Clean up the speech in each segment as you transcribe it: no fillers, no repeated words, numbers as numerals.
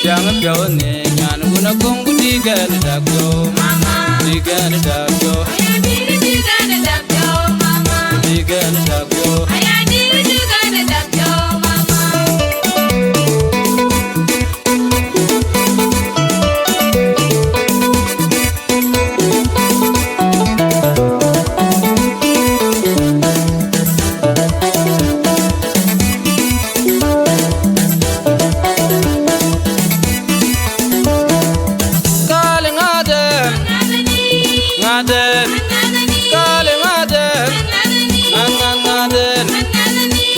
Yang pyo ne nyan guna kong digan dakyo digan dakyo digan dakyo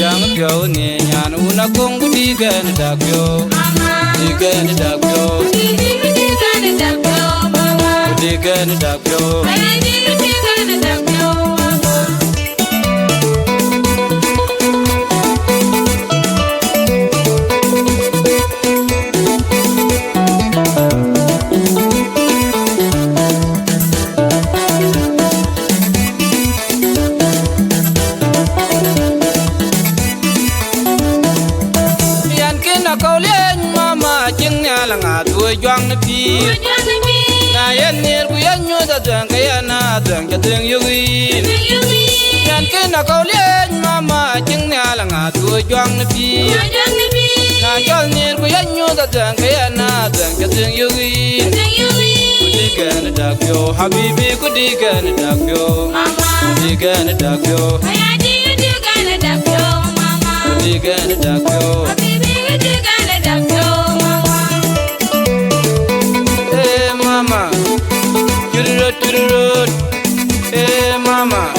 Yang ne nyan una kong digan dakyo digan dakyo digan dakyo ŋaath juang na pi na yan nir ku yan nyu da dang kaya na dang ja dang yugi yan ke na kau lien mama jing na ŋaath juang na pi na jol nir ku yan nyu da dang kaya na dang ja dang yugi kudigan dakyo habibi kudigan dakyo kudigan dakyo kudigan dakyo mama, tururut, mama.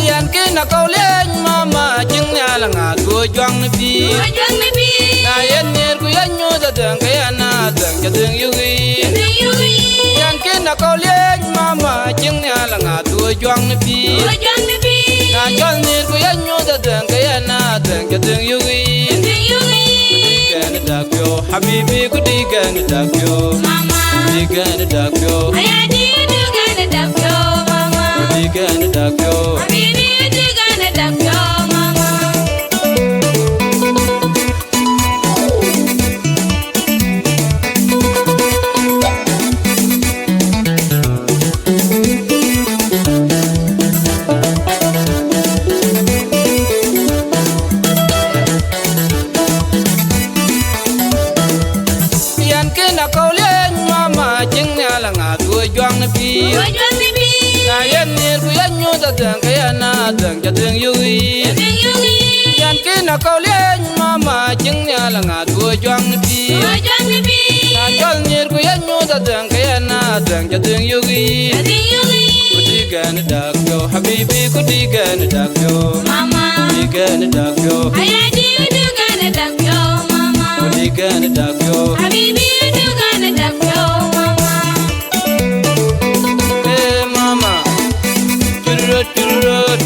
Yan kena kau len mama, jengnya ŋaath juang nepi. Na yan nir ku yan nyu dadang kaya na dang jadeng yugi. Yan kena kau len mama, jengnya ŋaath juang nepi. Na jol nir ku yan nyu dadang kaya na dang jadeng yugi. Kudigan dakyo, habibi kudigan dakyo. Kudigan dakyo. Kudigan dakyo. Na yan nir ku yan nyu da dang kaya na dang ja dang yugi yan ke na kau lien mama jengnya ŋaath juang nepi na jol nir ku yan nyu da dang kaya na dang ja dang yugi kudigan dakyo habibi kudigan dakyo kudigan dakyo kudigan dakyo habibi kudigan dakyo mama tururut